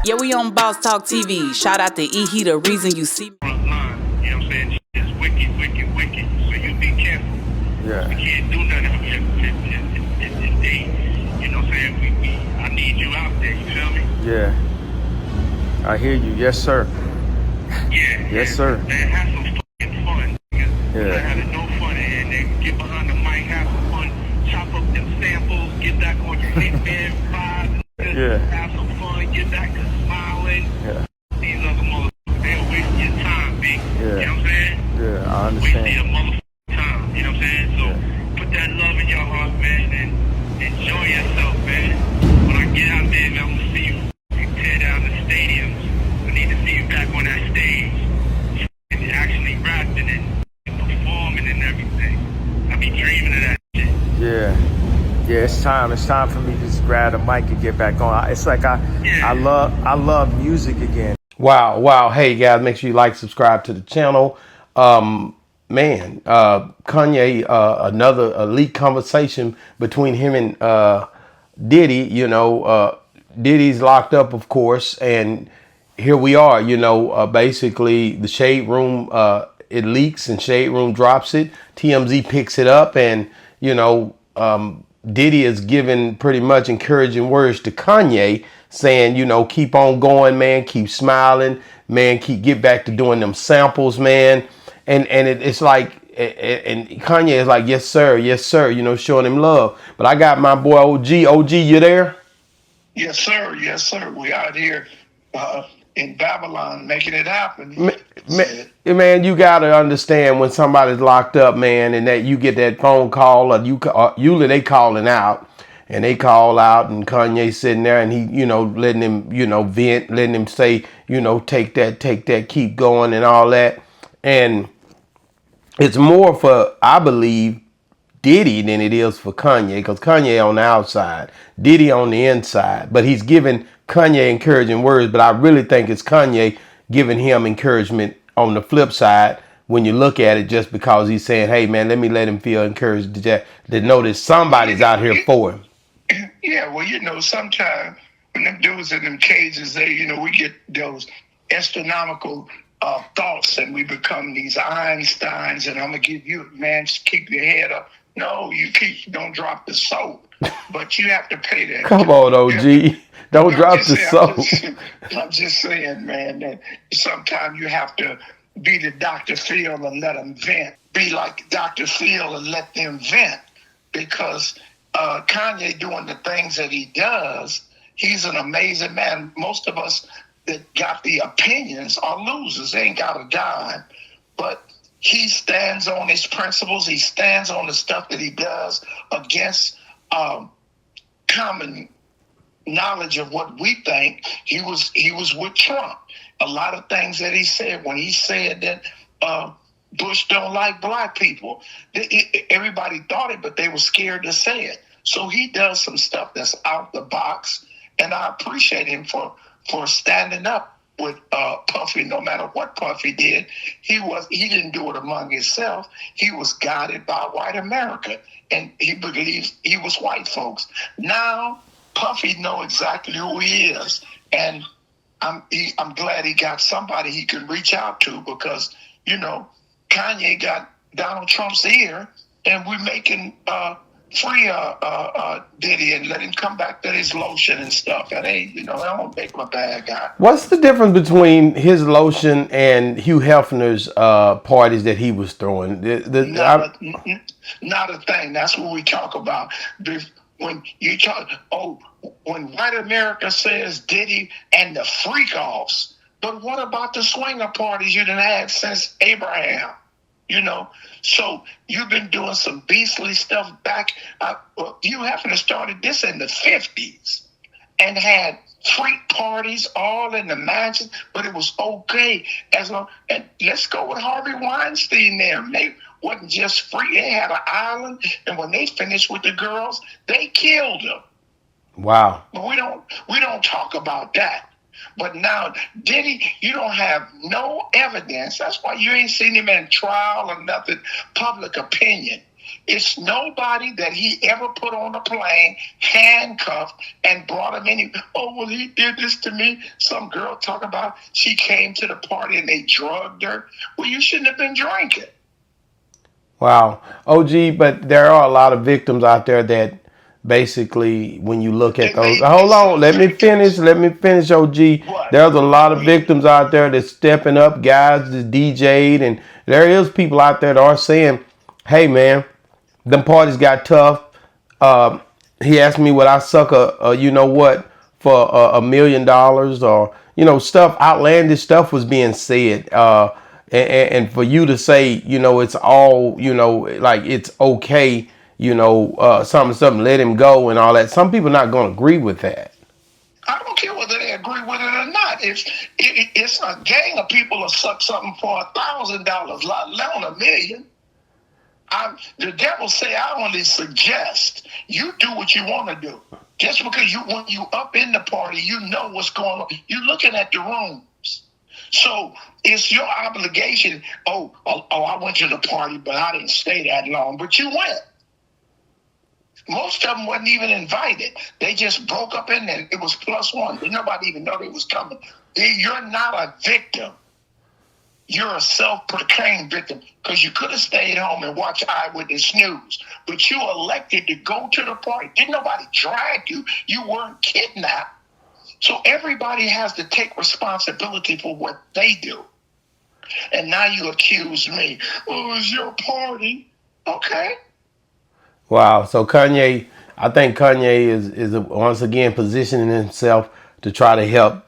Yeah, we on Boss Talk TV. Shout out to E. He the reason you see me. Front line, you know what I'm saying? It's wicked, wicked, wicked. So you be careful. Yeah. We can't do nothing if they, you know what I'm saying? I need you out there, you feel me? Yeah. I hear you. Yes, sir. Yeah. Yes, sir. Man, have some fucking fun. You're not having no fun and then get behind the mic, have some fun, chop up them samples, get back on your Hitman vibe, Yeah. have some fun, get back to smiling. Yeah. These other motherfuckers, they'll waste your time, big. Yeah. You know what I'm saying? Yeah, I Waste your understand. motherfucking time. You know what I'm saying? So put that love in your heart, man, and enjoy yourself, man. When I get out there, man, I'm gonna see you tear down the stadiums. I need to see you back on that stage and actually rapping and performing and everything. I be dreaming of that shit. Yeah. Yeah, it's time. It's time for me to just grab the mic and get back on. It's like I love music again. Wow. Hey guys, make sure you like, subscribe to the channel. Kanye, another elite conversation between him and Diddy. Diddy's locked up, of course, and here we are. Basically the Shade Room, it leaks and Shade Room drops it. TMZ picks it up, and Diddy is giving pretty much encouraging words to Kanye, saying, keep on going, man, keep smiling, man, get back to doing them samples, man. And it's like, and Kanye is like, yes, sir, showing him love. But I got my boy OG, you there? Yes, sir. Yes, sir. We out here in Babylon making it happen. Man, you gotta understand when somebody's locked up, man, and that you get that phone call, or usually they calling out, and they call out, and Kanye sitting there, and he, letting him, vent, letting him say, take that, keep going, and all that, and it's more for, I believe, Diddy than it is for Kanye, because Kanye on the outside, Diddy on the inside, but he's giving Kanye encouraging words, but I really think it's Kanye giving him encouragement on the flip side when you look at it, just because he's saying, hey man, let him feel encouraged to know that somebody's out here for him. Yeah, well, sometimes when them dudes in them cages, we get those astronomical thoughts and we become these Einsteins, and I'm going to give you, man, just keep your head up. No, don't drop the soap, but you have to pay that. Come on, OG. Don't drop the soap. I'm just saying, man, that sometimes you have to be the Dr. Phil and let them vent. Be like Dr. Phil and let them vent, because Kanye doing the things that he does, he's an amazing man. Most of us that got the opinions are losers. They ain't got a dime, but he stands on his principles. He stands on the stuff that he does against common knowledge of what we think. He was with Trump. A lot of things that he said, when he said that Bush don't like black people, everybody thought it, but they were scared to say it. So he does some stuff that's out the box, and I appreciate him for standing up with Puffy. No matter what Puffy did, he didn't do it among himself. He was guided by white America, and he believes he was white folks. Now Puffy know exactly who he is, and I'm glad he got somebody he can reach out to, because Kanye got Donald Trump's ear, and we're making free Diddy and let him come back to his lotion and stuff. That ain't, I don't make him a bad guy. What's the difference between his lotion and Hugh Hefner's parties that he was throwing? Not a thing. That's what we talk about. When you talk, when white America says Diddy and the freak-offs, but what about the swinger parties you done had since Abraham? So you've been doing some beastly stuff back. You haven't started this in the 50s and had freak parties all in the mansion, but it was okay as long. And let's go with Harvey Weinstein there. They wasn't just free. They had an island, and when they finished with the girls, they killed them. Wow. But we don't talk about that. But now, Diddy, you don't have no evidence. That's why you ain't seen him in trial or nothing, public opinion. It's nobody that he ever put on a plane, handcuffed, and brought him in. Oh, well, he did this to me. Some girl talking about she came to the party and they drugged her. Well, you shouldn't have been drinking. Wow. OG, but there are a lot of victims out there that basically, when you look at those, hold on, let me finish, OG. What? There's a lot of victims out there that's stepping up, guys that DJ'd, and there is people out there that are saying, hey, man, them parties got tough. He asked me would I suck a you know what for $1 million, or stuff, outlandish stuff was being said, and for you to say it's all like it's okay, something let him go and all that. Some people not going to agree with that. I don't care whether they agree with it or not. It's a gang of people that suck something for $1,000, let alone $1 million. The devil say I only suggest you do what you want to do. Just because when you up in the party, you know what's going on. You're looking at the rooms. So it's your obligation. Oh, I went to the party, but I didn't stay that long. But you went. Most of them wasn't even invited. They just broke up in there. It was +1. Nobody even know they was coming. You're not a victim. You're a self-proclaimed victim because you could have stayed home and watched Eyewitness News, but you elected to go to the party. Didn't nobody drag you. You weren't kidnapped. So everybody has to take responsibility for what they do. And now you accuse me. Oh, it was your party. Okay. Wow. So Kanye, I think Kanye is once again positioning himself to try to help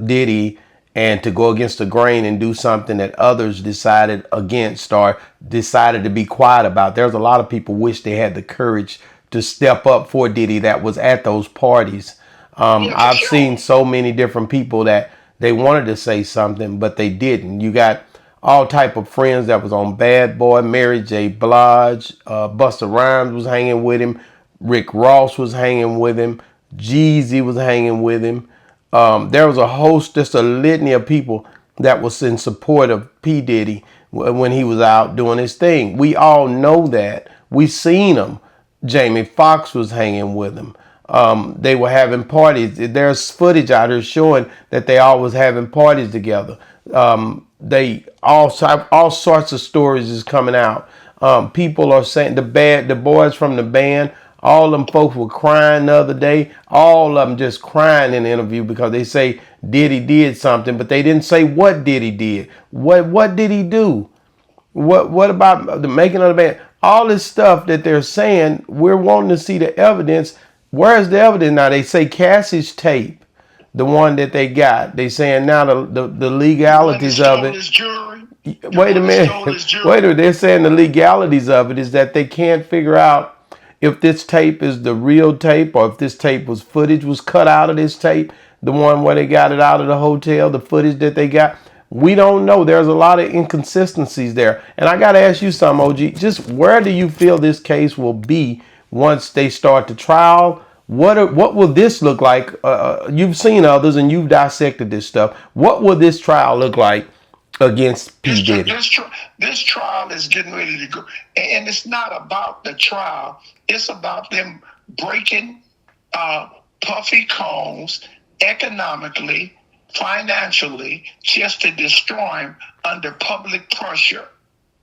Diddy and to go against the grain and do something that others decided against or decided to be quiet about. There's a lot of people wish they had the courage to step up for Diddy that was at those parties. I've seen so many different people that they wanted to say something, but they didn't. You got all type of friends that was on Bad Boy, Mary J. Blige, Busta Rhymes was hanging with him, Rick Ross was hanging with him, Jeezy was hanging with him. There was a host, just a litany of people that was in support of P. Diddy when he was out doing his thing. We all know that. We seen him. Jamie Foxx was hanging with him. They were having parties. There's footage out here showing that they all was having parties together. They all sorts of stories is coming out. People are saying the boys from the band, all them folks were crying the other day. All of them just crying in the interview because they say Diddy did something, but they didn't say what Diddy did. What did he do? What about the making of the band? All this stuff that they're saying, we're wanting to see the evidence. Where's the evidence now? They say Cassie's tape, the one that they got. They saying now the legalities of it. Wait a minute. They're saying the legalities of it is that they can't figure out if this tape is the real tape or if this tape footage was cut out of this tape, the one where they got it out of the hotel, the footage that they got. We don't know. There's a lot of inconsistencies there. And I got to ask you something, OG. Just where do you feel this case will be once they start the trial? What will this look like? You've seen others and you've dissected this stuff. What will this trial look like against P. Diddy? This trial is getting ready to go. And it's not about the trial. It's about them breaking Puffy Combs economically, financially, just to destroy him under public pressure.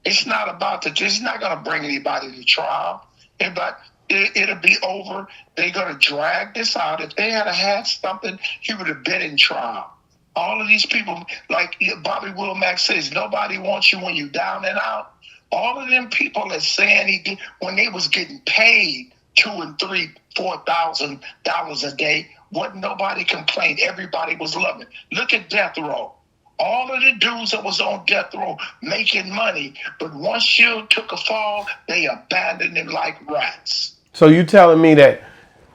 It's not about it's not going to bring anybody to trial. But it'll be over. They're going to drag this out. If they had something, he would have been in trial. All of these people, like Bobby Womack says, nobody wants you when you're down and out. All of them people are saying he did when they was getting paid $2,000 and $3,000, $4,000 a day. Wasn't nobody complained. Everybody was loving. Look at Death Row. All of the dudes that was on Death Row making money, but once Shield took a fall, they abandoned him like rats. So you telling me that?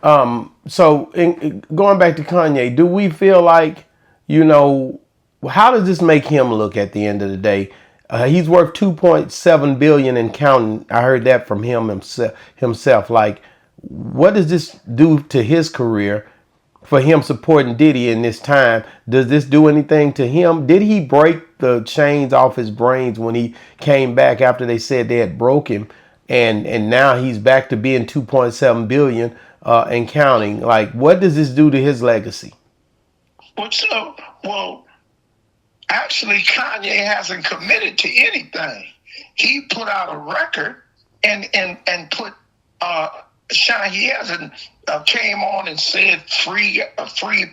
Going back to Kanye, do we feel like, how does this make him look at the end of the day? He's worth $2.7 billion and counting. I heard that from himself. Like, what does this do to his career for him supporting Diddy in this time? Does this do anything to him? Did he break the chains off his brains when he came back after they said they had broke him? and now he's back to being 2.7 billion and counting. Like, what does this do to his legacy? Well, actually, Kanye hasn't committed to anything. He put out a record and put Shine. He hasn't came on and said free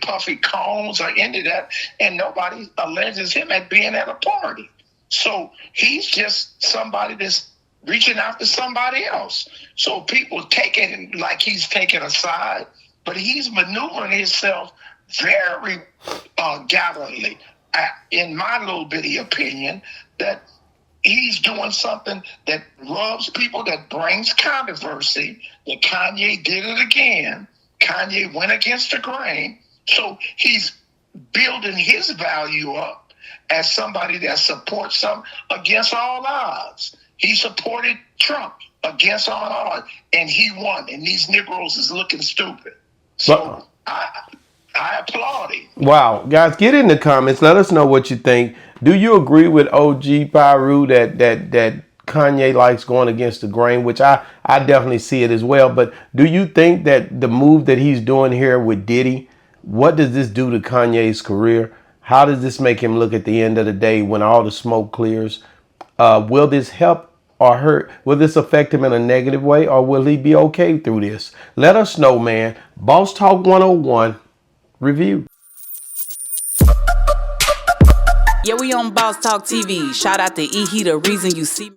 Puffy Combs or any of that, and nobody alleges him at being at a party. So he's just somebody that's reaching out to somebody else. So people take it like he's taking a side, but he's maneuvering himself very gallantly, in my little bitty opinion, that he's doing something that rubs people, that brings controversy, that Kanye did it again. Kanye went against the grain. So he's building his value up as somebody that supports some against all odds. He supported Trump against all odds, and he won. And these Negroes is looking stupid. So I applaud him. Wow, guys, get in the comments. Let us know what you think. Do you agree with OG Pyru that Kanye likes going against the grain, which I definitely see it as well. But do you think that the move that he's doing here with Diddy, what does this do to Kanye's career? How does this make him look at the end of the day when all the smoke clears? Will this help or hurt? Will this affect him in a negative way, or will he be okay through this? Let us know, man. Boss Talk 101 review. Yeah, we on Boss Talk TV. Shout out to E. He the reason you see me.